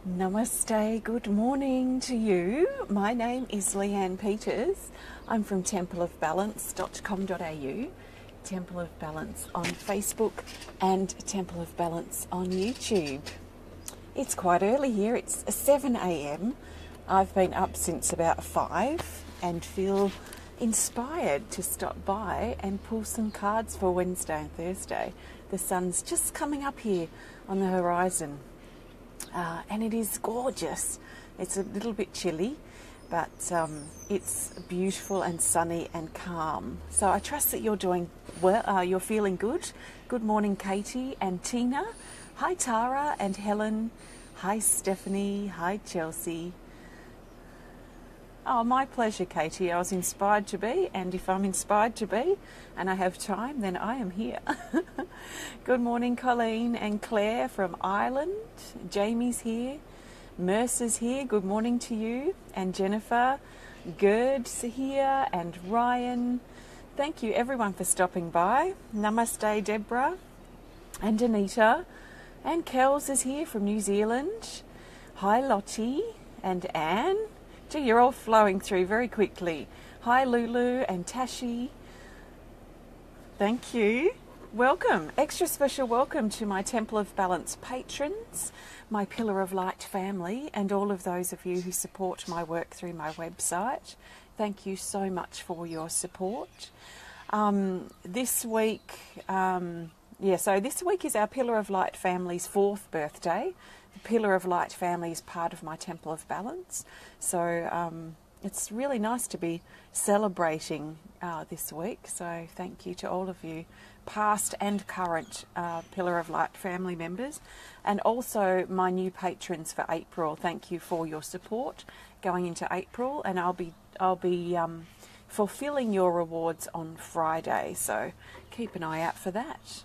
Namaste, good morning to you. My name is Leanne Peters. I'm from templeofbalance.com.au, Temple of Balance on Facebook and Temple of Balance on YouTube. It's quite early here, it's 7 a.m. I've been up since about 5 and feel inspired to stop by and pull some cards for Wednesday and Thursday. The sun's just coming up here on the horizon. And it is gorgeous. It's a little bit chilly, but it's beautiful and sunny and calm. So I trust that you're doing well, you're feeling good. Good morning, Katie and Tina. Hi, Tara and Helen. Hi, Stephanie. Hi, Chelsea. Oh, my pleasure, Katie. I was inspired to be, and if I'm inspired to be and I have time, then I am here. Good morning, Colleen and Claire from Ireland. Jamie's here. Mercer's here. Good morning to you. And Jennifer. Gerd's here. And Ryan. Thank you, everyone, for stopping by. Namaste, Deborah. And Anita. And Kels is here from New Zealand. Hi, Lottie. And Anne. Gee, you're all flowing through very quickly. Hi, Lulu and Tashi. Thank you. Welcome. Extra special welcome to my Temple of Balance patrons, my Pillar of Light family, and all of those of you who support my work through my website. Thank you so much for your support. This week is our Pillar of Light family's 4th birthday. The Pillar of Light family is part of my Temple of Balance. So it's really nice to be celebrating this week. So thank you to all of you, past and current Pillar of Light family members. And also my new patrons for April. Thank you for your support going into April. And I'll be fulfilling your rewards on Friday. So keep an eye out for that.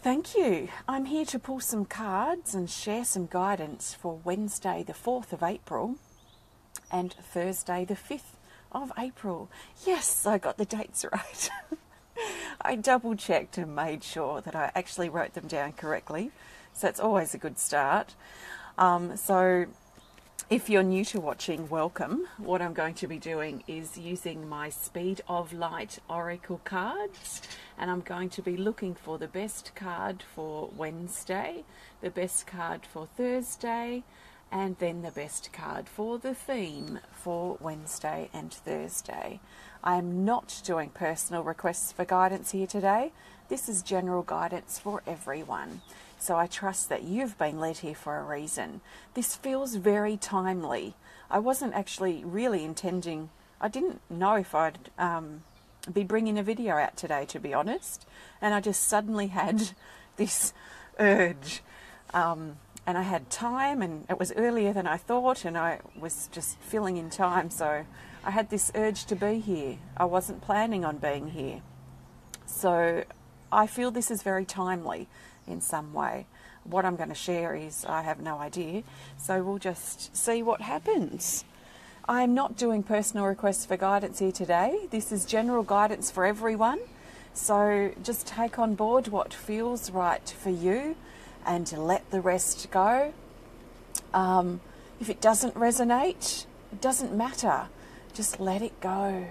Thank you. I'm here to pull some cards and share some guidance for Wednesday the 4th of April and Thursday the 5th of April. Yes, I got the dates right. I double checked and made sure that I actually wrote them down correctly. So it's always a good start. So if you're new to watching, welcome. What I'm going to be doing is using my Speed of Light Oracle cards, and I'm going to be looking for the best card for Wednesday, the best card for Thursday, and then the best card for the theme for Wednesday and Thursday. I'm not doing personal requests for guidance here today. This is general guidance for everyone. So I trust that you've been led here for a reason. This feels very timely. I wasn't actually really intending, I didn't know if I'd be bringing a video out today, to be honest. And I just suddenly had this urge. And I had time, and it was earlier than I thought, and I was just filling in time. So I had this urge to be here. I wasn't planning on being here. So I feel this is very timely in some way. What I'm going to share is, I have no idea, so we'll just see what happens. I'm not doing personal requests for guidance here today. This is general guidance for everyone, so just take on board what feels right for you and let the rest go. If it doesn't resonate, it doesn't matter. Just let it go.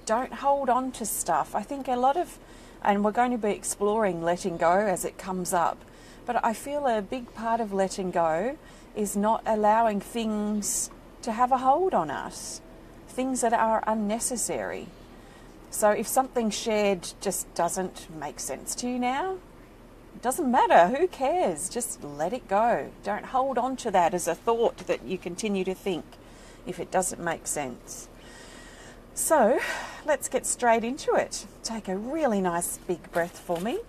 Don't hold on to stuff. I think a lot of, and we're going to be exploring letting go as it comes up, but I feel a big part of letting go is not allowing things to have a hold on us, things that are unnecessary. So if something shared just doesn't make sense to you now, it doesn't matter, who cares? Just let it go. Don't hold on to that as a thought that you continue to think if it doesn't make sense. So let's get straight into it. Take a really nice big breath for me,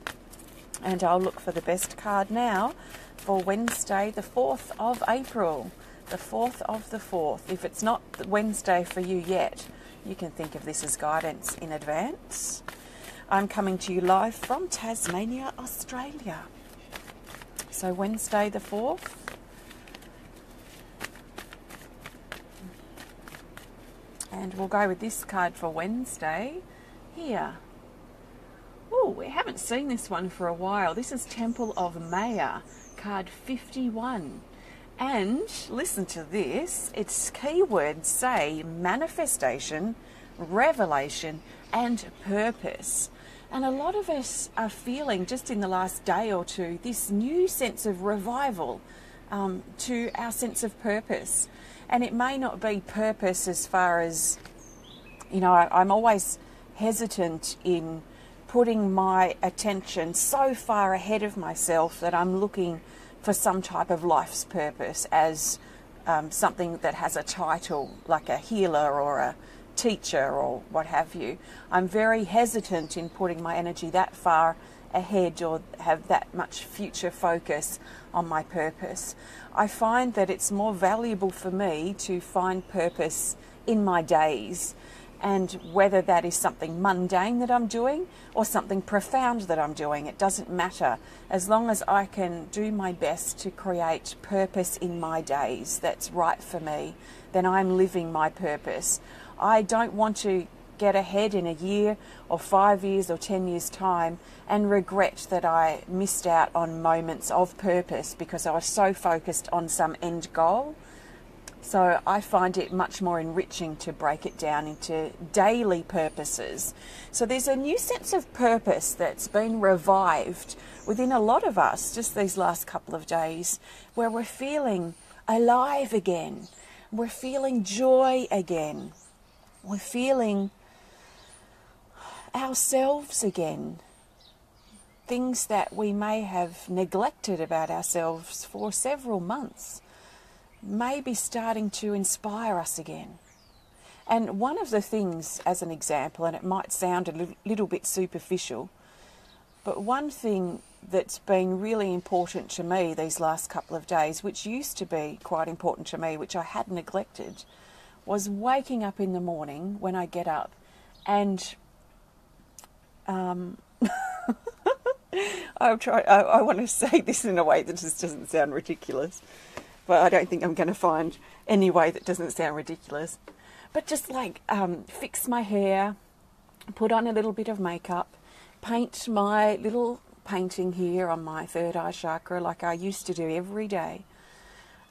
and I'll look for the best card now for Wednesday the 4th of April, the 4th of the 4th. If it's not Wednesday for you yet, you can think of this as guidance in advance. I'm coming to you live from Tasmania, Australia. So Wednesday the 4th. And we'll go with this card for Wednesday here. Oh, we haven't seen this one for a while. This is Temple of Maya, card 51. And listen to this, its keywords say manifestation, revelation, and purpose. And a lot of us are feeling, just in the last day or two, this new sense of revival to our sense of purpose. And it may not be purpose as far as, you know, I'm always hesitant in putting my attention so far ahead of myself that I'm looking for some type of life's purpose as something that has a title, like a healer or a teacher or what have you. I'm very hesitant in putting my energy that far ahead or have that much future focus on my purpose. I find that it's more valuable for me to find purpose in my days, and whether that is something mundane that I'm doing or something profound that I'm doing, it doesn't matter. As long as I can do my best to create purpose in my days that's right for me, then I'm living my purpose. I don't want to get ahead in a year or 5 years or 10 years time and regret that I missed out on moments of purpose because I was so focused on some end goal. So I find it much more enriching to break it down into daily purposes. So there's a new sense of purpose that's been revived within a lot of us just these last couple of days, where we're feeling alive again. We're feeling joy again. We're feeling ourselves again. Things that we may have neglected about ourselves for several months may be starting to inspire us again. And one of the things, as an example, and it might sound a little bit superficial, but one thing that's been really important to me these last couple of days, which used to be quite important to me, which I had neglected, was waking up in the morning when I get up and I want to say this in a way that just doesn't sound ridiculous, but I don't think I'm going to find any way that doesn't sound ridiculous. But just like fix my hair, put on a little bit of makeup, paint my little painting here on my third eye chakra like I used to do every day.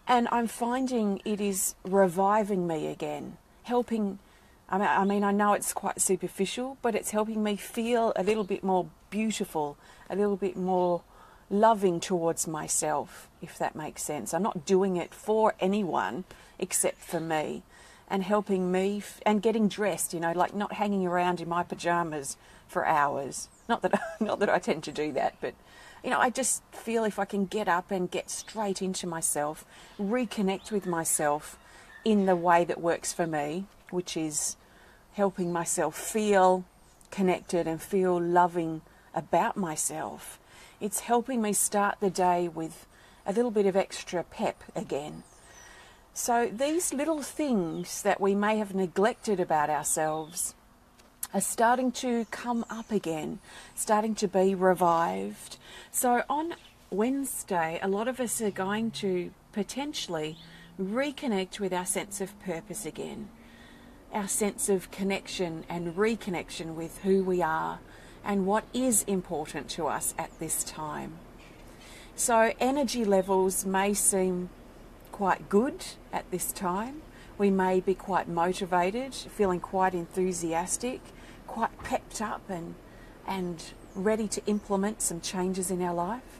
And I'm finding it is reviving me again, helping. I mean, I know it's quite superficial, but it's helping me feel a little bit more beautiful, a little bit more loving towards myself, if that makes sense. I'm not doing it for anyone except for me, and helping me and getting dressed, you know, like not hanging around in my pajamas for hours. Not that I tend to do that, but you know, I just feel if I can get up and get straight into myself, reconnect with myself in the way that works for me, which is helping myself feel connected and feel loving about myself. It's helping me start the day with a little bit of extra pep again. So these little things that we may have neglected about ourselves are starting to come up again, starting to be revived. So on Wednesday, a lot of us are going to potentially reconnect with our sense of purpose again, our sense of connection and reconnection with who we are and what is important to us at this time. So energy levels may seem quite good at this time. We may be quite motivated, feeling quite enthusiastic, quite pepped up and ready to implement some changes in our life.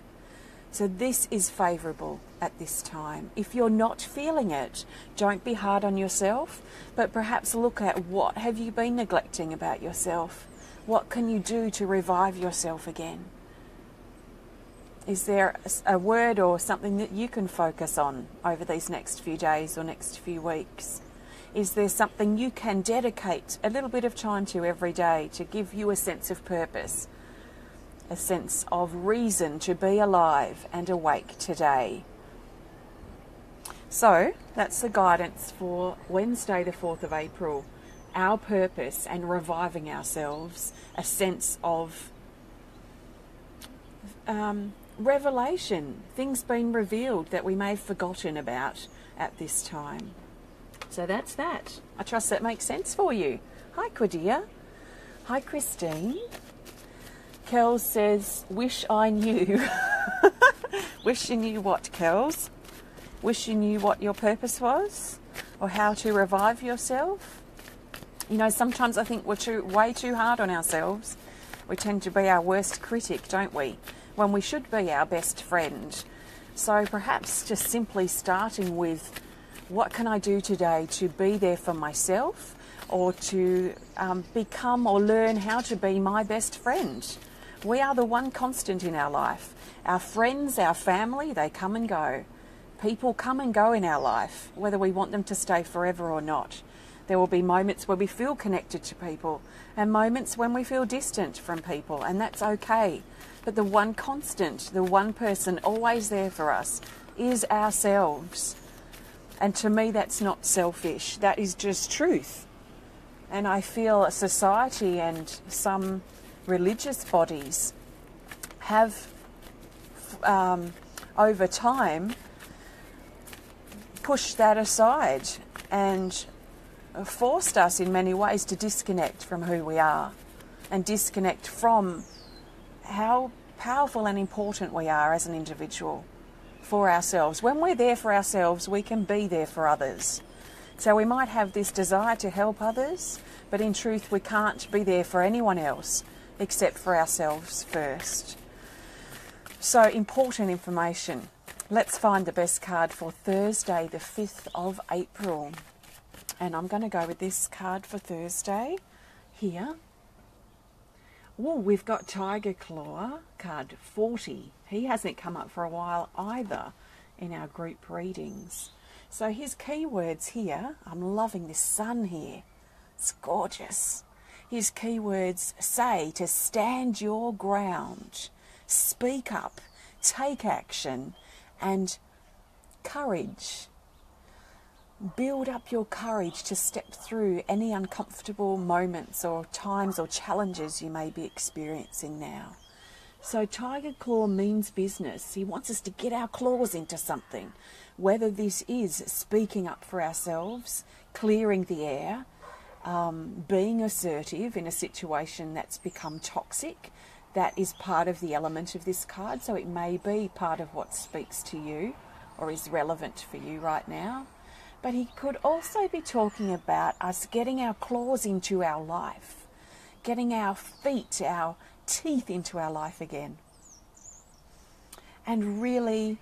So this is favourable at this time. If you're not feeling it, don't be hard on yourself, but perhaps look at what have you been neglecting about yourself. What can you do to revive yourself again? Is there a word or something that you can focus on over these next few days or next few weeks? Is there something you can dedicate a little bit of time to every day to give you a sense of purpose, a sense of reason to be alive and awake today? So that's the guidance for Wednesday the 4th of April. Our purpose and reviving ourselves, a sense of revelation, things being revealed that we may have forgotten about at this time. So that's that. I trust that makes sense for you. Hi, Cordia. Hi, Christine. Kels says, wish I knew. Wish you knew what, Kels? Wish you knew what your purpose was or how to revive yourself. You know, sometimes I think we're way too hard on ourselves. We tend to be our worst critic, don't we? When we should be our best friend. So perhaps just simply starting with, what can I do today to be there for myself, or to become or learn how to be my best friend? We are the one constant in our life. Our friends, our family, they come and go. People come and go in our life, whether we want them to stay forever or not. There will be moments where we feel connected to people and moments when we feel distant from people, and that's okay. But the one constant, the one person always there for us is ourselves. And to me, that's not selfish. That is just truth. And I feel a society and some religious bodies have, over time, pushed that aside and forced us in many ways to disconnect from who we are and disconnect from how powerful and important we are as an individual for ourselves. When we're there for ourselves, we can be there for others. So we might have this desire to help others, but in truth we can't be there for anyone else except for ourselves first. So important information. Let's find the best card for Thursday, the 5th of April. And I'm going to go with this card for Thursday here. Oh, we've got Tiger Claw, card 40. He hasn't come up for a while either in our group readings. So his keywords here, I'm loving this sun here. It's gorgeous. His keywords say to stand your ground, speak up, take action, and courage. Build up your courage to step through any uncomfortable moments or times or challenges you may be experiencing now. So Tiger Claw means business. He wants us to get our claws into something, whether this is speaking up for ourselves, clearing the air, being assertive in a situation that's become toxic. That is part of the element of this card, so it may be part of what speaks to you or is relevant for you right now. But he could also be talking about us getting our claws into our life, getting our feet, our teeth into our life again, and really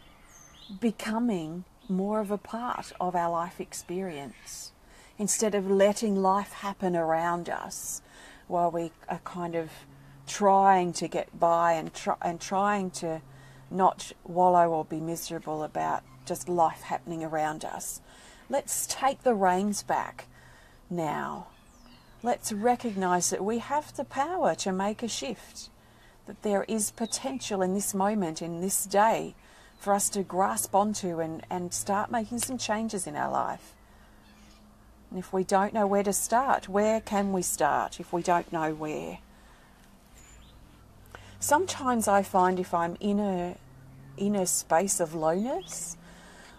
becoming more of a part of our life experience, instead of letting life happen around us while we are kind of trying to get by and trying to not wallow or be miserable about just life happening around us. Let's take the reins back now. Let's recognise that we have the power to make a shift, that there is potential in this moment, in this day, for us to grasp onto and start making some changes in our life. And if we don't know where to start, where can we start if we don't know where? Sometimes I find if I'm in a space of lowness,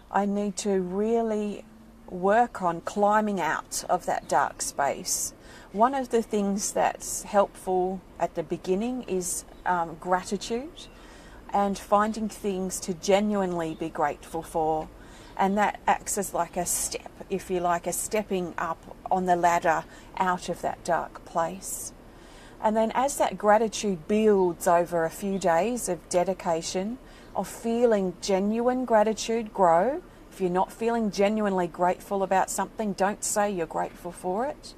I need to really work on climbing out of that dark space. One of the things that's helpful at the beginning is gratitude and finding things to genuinely be grateful for. And that acts as like a step, if you like, a stepping up on the ladder out of that dark place. And then as that gratitude builds over a few days of dedication, of feeling genuine gratitude grow. If you're not feeling genuinely grateful about something, don't say you're grateful for it.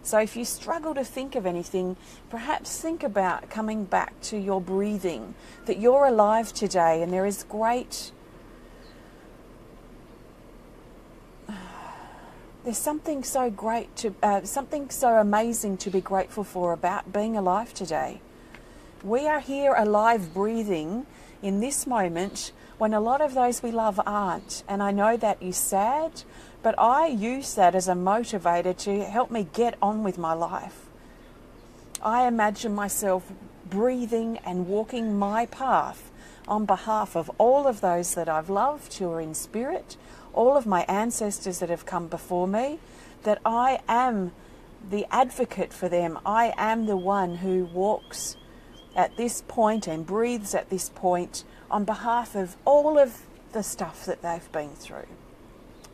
So if you struggle to think of anything, perhaps think about coming back to your breathing, that you're alive today and there is there's something so great something so amazing to be grateful for about being alive today. We are here alive, breathing in this moment when a lot of those we love aren't. And I know that is sad, but I use that as a motivator to help me get on with my life. I imagine myself breathing and walking my path on behalf of all of those that I've loved who are in spirit, all of my ancestors that have come before me, that I am the advocate for them. I am the one who walks at this point and breathes at this point on behalf of all of the stuff that they've been through.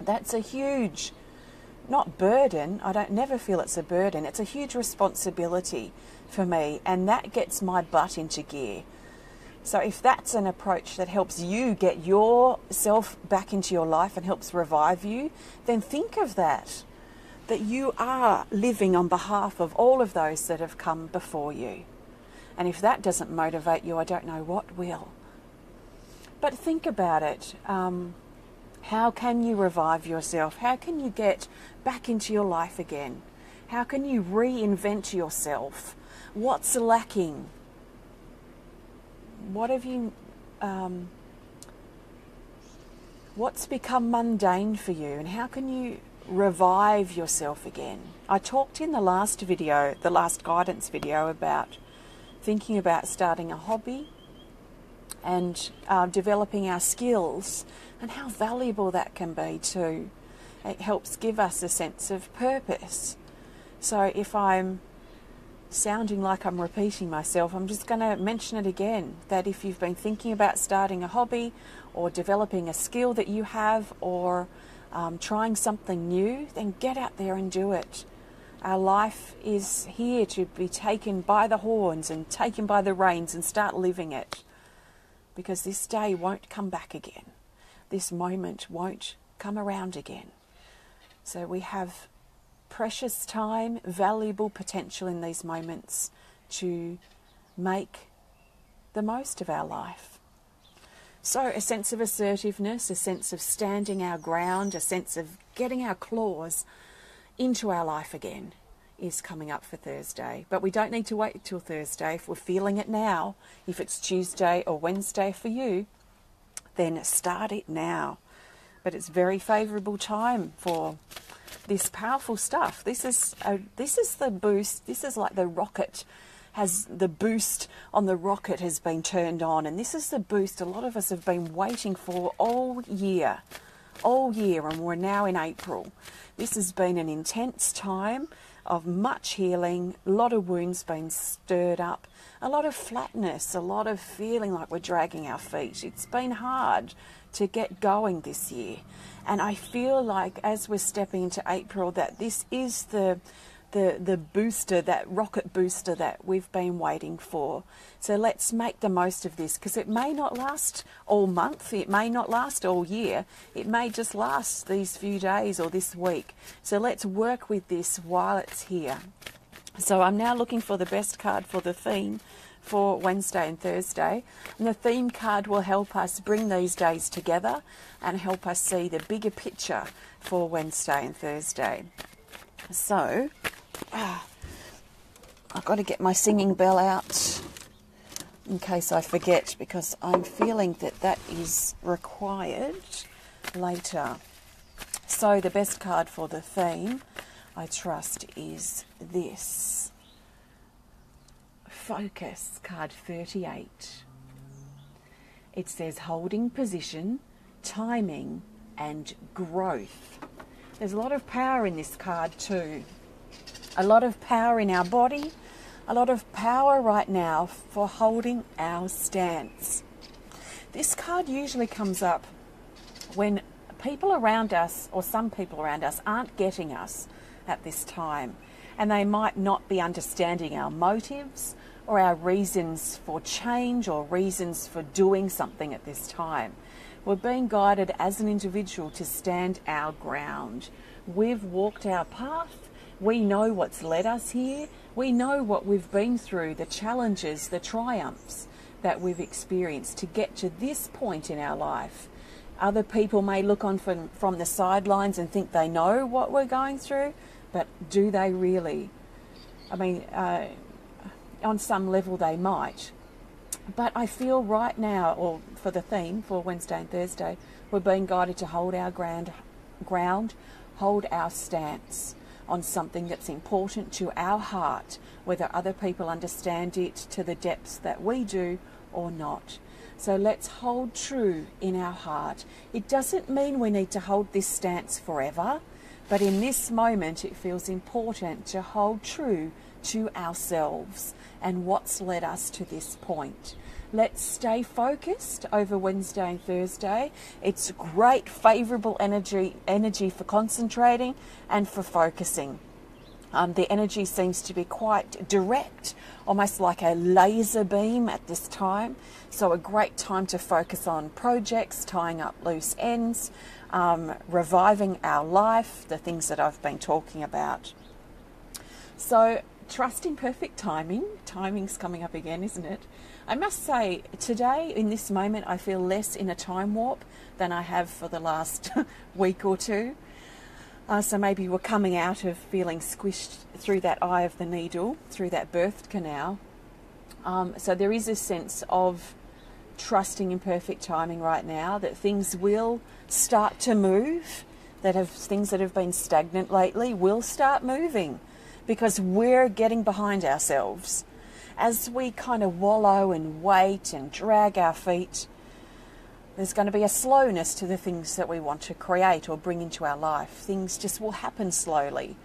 That's a huge, not burden, never feel it's a burden, it's a huge responsibility for me, and that gets my butt into gear. So if that's an approach that helps you get yourself back into your life and helps revive you, then think of that you are living on behalf of all of those that have come before you. And if that doesn't motivate you, I don't know what will. But think about it. How can you revive yourself? How can you get back into your life again? How can you reinvent yourself? What's lacking? What have you, what's become mundane for you, and how can you revive yourself again? I talked in the last video, the last guidance video, about thinking about starting a hobby and developing our skills, and how valuable that can be too. It helps give us a sense of purpose. So if I'm sounding like I'm repeating myself, I'm just going to mention it again, that if you've been thinking about starting a hobby or developing a skill that you have, or trying something new, then get out there and do it. Our life is here to be taken by the horns and taken by the reins and start living it. Because this day won't come back again. This moment won't come around again. So we have precious time, valuable potential in these moments to make the most of our life. So a sense of assertiveness, a sense of standing our ground, a sense of getting our claws into our life again is coming up for Thursday. But we don't need to wait till Thursday. If we're feeling it now, if it's Tuesday or Wednesday for you, then start it now. But it's very favourable time for this powerful stuff. This is the boost. This is like the rocket. The boost on the rocket has been turned on, and this is the boost a lot of us have been waiting for all year, and we're now in April. This has been an intense time of much healing, a lot of wounds being stirred up, a lot of flatness, a lot of feeling like we're dragging our feet. It's been hard to get going this year, and I feel like as we're stepping into April that this is the booster, that rocket booster that we've been waiting for. So let's make the most of this, because it may not last all month, it may not last all year, it may just last these few days or this week. So let's work with this while it's here. So I'm now looking for the best card for the theme for Wednesday and Thursday, and the theme card will help us bring these days together and help us see the bigger picture for Wednesday and Thursday. So I've got to get my singing bell out in case I forget, because I'm feeling that is required later. So the best card for the theme, I trust, is this. Focus, card 38. It says holding position, timing and growth. There's a lot of power in this card too. A lot of power in our body, a lot of power right now for holding our stance. This card usually comes up when people around us, or some people around us, aren't getting us at this time, and they might not be understanding our motives or our reasons for change or reasons for doing something at this time. We're being guided as an individual to stand our ground. We've walked our path. We know what's led us here. We know what we've been through, the challenges, the triumphs that we've experienced to get to this point in our life. Other people may look on from the sidelines and think they know what we're going through, but do they really? I mean, on some level they might. But I feel right now, or for the theme for Wednesday and Thursday, we're being guided to hold our ground, hold our stance on something that's important to our heart, whether other people understand it to the depths that we do or not. So let's hold true in our heart. It doesn't mean we need to hold this stance forever, but in this moment it feels important to hold true to ourselves and what's led us to this point. let's stay focused over Wednesday and Thursday. It's great, favourable energy for concentrating and for focusing. The energy seems to be quite direct, almost like a laser beam at this time. So a great time to focus on projects, tying up loose ends, reviving our life, the things that I've been talking about. So trusting perfect timing. Timing's coming up again, isn't it? I must say, today, in this moment, I feel less in a time warp than I have for the last week or two. So maybe we're coming out of feeling squished through that eye of the needle, through that birth canal. So there is a sense of trusting in perfect timing right now, that things will start to move, things that have been stagnant lately will start moving, because we're getting behind ourselves. As we kind of wallow and wait and drag our feet, there's going to be a slowness to the things that we want to create or bring into our life. Things just will happen slowly.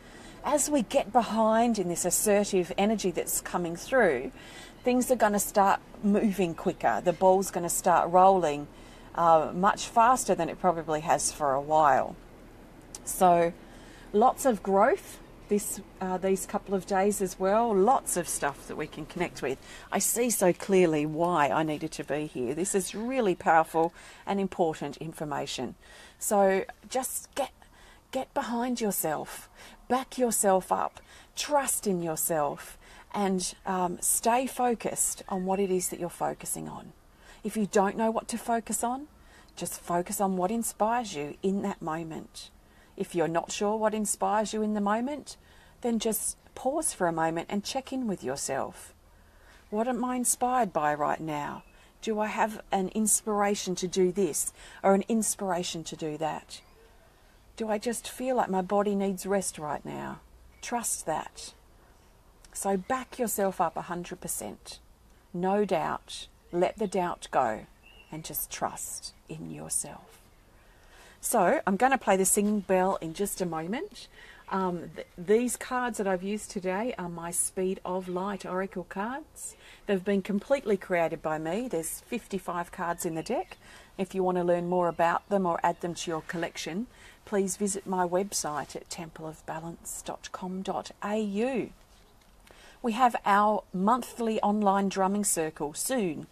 As we get behind in this assertive energy that's coming through, things are going to start moving quicker. The ball's going to start rolling much faster than it probably has for a while. So lots of growth these couple of days as well. Lots of stuff that we can connect with. I see so clearly why I needed to be here. This is really powerful and important information. So just get behind yourself, back yourself up, trust in yourself, and stay focused on what it is that you're focusing on. If you don't know what to focus on, just focus on what inspires you in that moment. If you're not sure what inspires you in the moment, then just pause for a moment and check in with yourself. What am I inspired by right now? Do I have an inspiration to do this or an inspiration to do that? Do I just feel like my body needs rest right now? Trust that. So back yourself up 100%. No doubt. Let the doubt go and just trust in yourself. So I'm going to play the singing bell in just a moment. These cards that I've used today are my Speed of Light Oracle cards. They've been completely created by me. There's 55 cards in the deck. If you want to learn more about them or add them to your collection, please visit my website at templeofbalance.com.au. We have our monthly online drumming circle soon,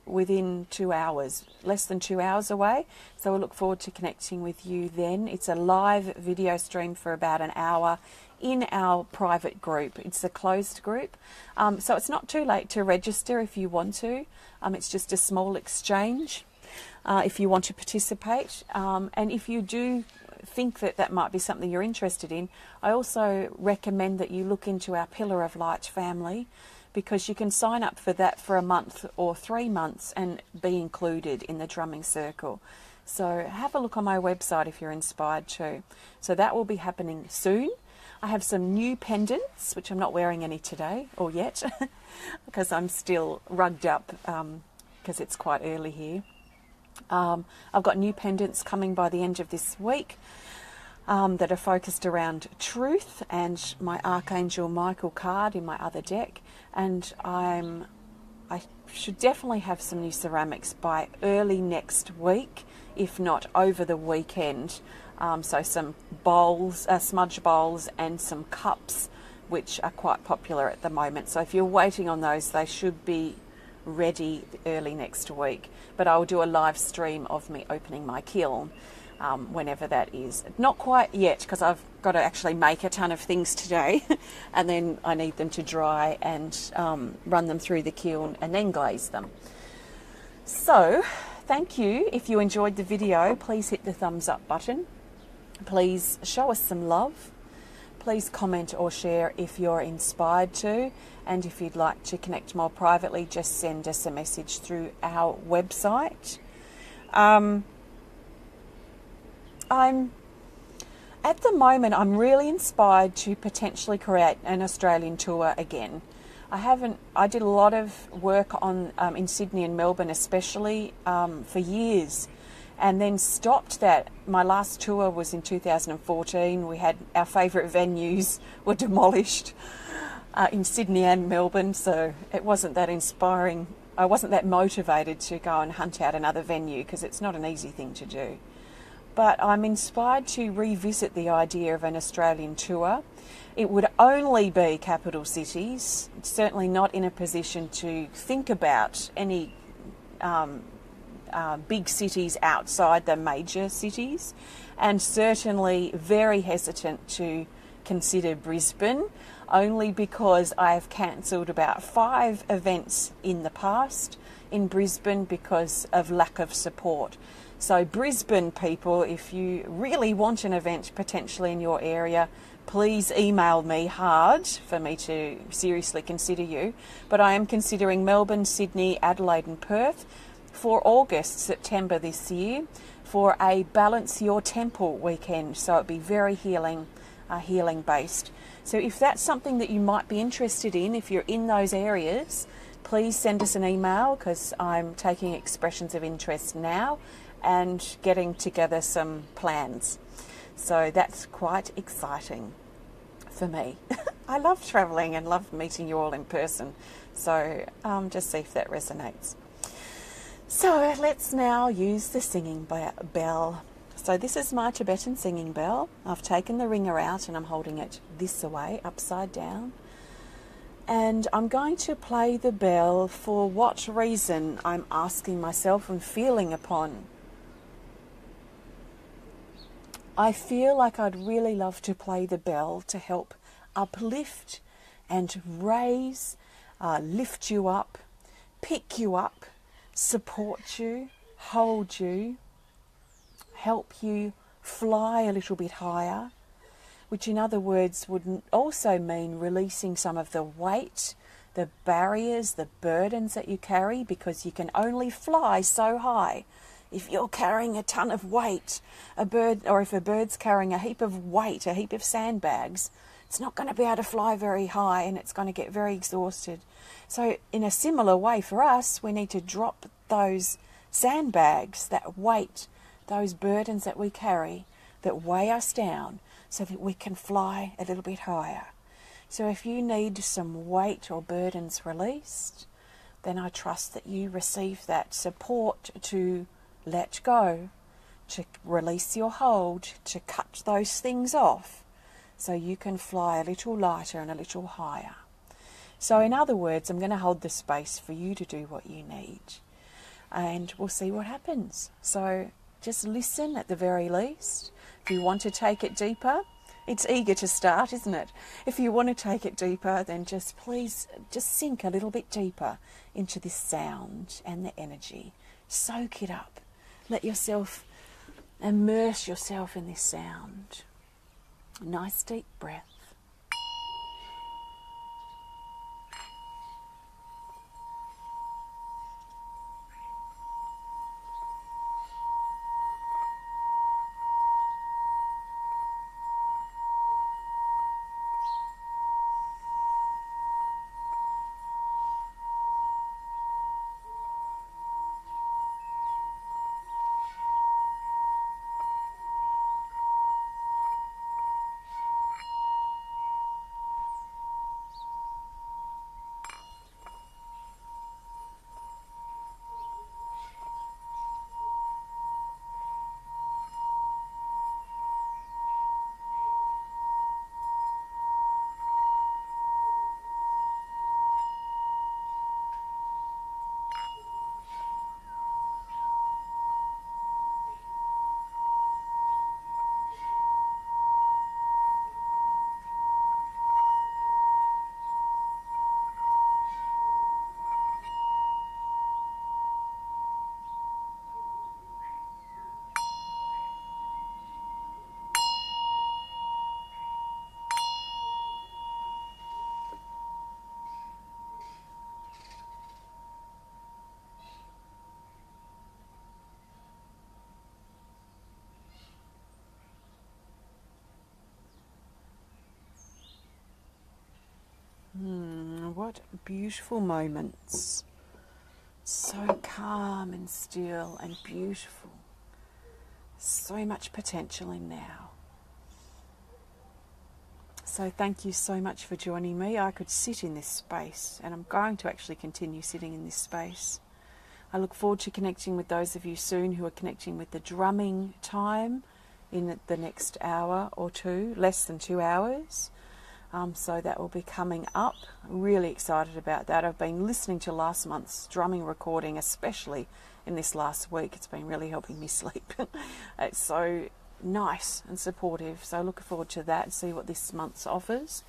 within 2 hours, less than 2 hours away. So we'll look forward to connecting with you then. It's a live video stream for about an hour in our private group. It's a closed group. So it's not too late to register if you want to. It's just a small exchange if you want to participate. And if you do think that that might be something you're interested in, I also recommend that you look into our Pillar of Light family, because you can sign up for that for a month or 3 months and be included in the drumming circle. So have a look on my website if you're inspired to. So that will be happening soon. I have some new pendants, which I'm not wearing any today or yet, because I'm still rugged up because it's quite early here. I've got new pendants coming by the end of this week that are focused around truth, and my Archangel Michael card in my other deck. And I should definitely have some new ceramics by early next week, if not over the weekend. So some bowls, smudge bowls, and some cups, which are quite popular at the moment. So if you're waiting on those, they should be ready early next week. But I will do a live stream of me opening my kiln whenever that is. Not quite yet, because I've got to actually make a ton of things today and then I need them to dry and run them through the kiln and then glaze them. So thank you. If you enjoyed the video, please hit the thumbs up button. Please show us some love. Please comment or share if you're inspired to, and if you'd like to connect more privately, just send us a message through our website. At the moment, I'm really inspired to potentially create an Australian tour again. I did a lot of work on in Sydney and Melbourne especially for years, and then stopped that. My last tour was in 2014. We had our favourite venues were demolished in Sydney and Melbourne, so it wasn't that inspiring I wasn't that motivated to go and hunt out another venue because it's not an easy thing to do. But I'm inspired to revisit the idea of an Australian tour. It would only be capital cities, certainly not in a position to think about any big cities outside the major cities, and certainly very hesitant to consider Brisbane, only because I have cancelled about 5 events in the past in Brisbane because of lack of support. So Brisbane people, if you really want an event potentially in your area, please email me hard for me to seriously consider you. But I am considering Melbourne, Sydney, Adelaide and Perth for August, September this year for a Balance Your Temple weekend. So it'd be very healing based. So if that's something that you might be interested in, if you're in those areas, please send us an email, because I'm taking expressions of interest now and getting together some plans. So that's quite exciting for me. I love travelling and love meeting you all in person. So just see if that resonates. So let's now use the singing bell. So this is my Tibetan singing bell. I've taken the ringer out and I'm holding it this way, upside down. And I'm going to play the bell for what reason I'm asking myself and feeling upon. I feel like I'd really love to play the bell to help uplift and raise, lift you up, pick you up, support you, hold you, help you fly a little bit higher, which in other words would also mean releasing some of the weight, the barriers, the burdens that you carry, because you can only fly so high. If you're carrying a ton of weight, if a bird's carrying a heap of weight, a heap of sandbags, it's not going to be able to fly very high and it's going to get very exhausted. So in a similar way for us, we need to drop those sandbags, that weight, those burdens that we carry that weigh us down, so that we can fly a little bit higher. So if you need some weight or burdens released, then I trust that you receive that support to let go, to release your hold, to cut those things off, so you can fly a little lighter and a little higher. So in other words, I'm going to hold the space for you to do what you need, and we'll see what happens. So just listen at the very least. If you want to take it deeper, it's eager to start, isn't it? If you want to take it deeper, then please sink a little bit deeper into this sound and the energy. Soak it up. Let yourself immerse yourself in this sound. Nice deep breath. What beautiful moments. So calm and still and beautiful. So much potential in now. So thank you so much for joining me. I could sit in this space, and I'm going to actually continue sitting in this space. I look forward to connecting with those of you soon who are connecting with the drumming time in the next hour or two, less than 2 hours. So that will be coming up. I'm really excited about that. I've been listening to last month's drumming recording, especially in this last week. It's been really helping me sleep. It's so nice and supportive. So looking forward to that and see what this month's offers.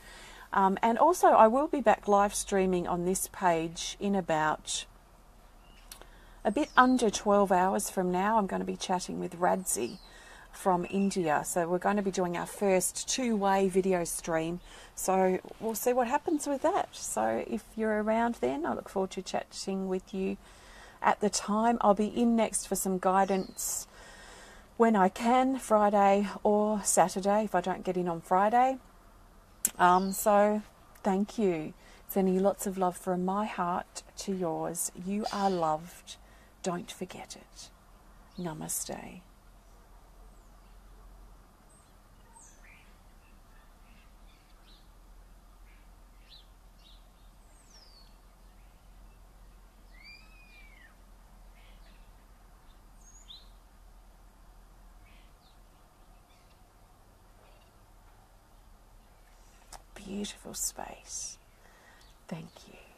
And also I will be back live streaming on this page in about a bit under 12 hours from now. I'm going to be chatting with Radzi from India. So we're going to be doing our first two-way video stream. So we'll see what happens with that. So if you're around then, I look forward to chatting with you at the time. I'll be in next for some guidance when I can, Friday or Saturday if I don't get in on Friday. So thank you. Sending you lots of love from my heart to yours. You are loved. Don't forget it. Namaste. Beautiful space. Thank you.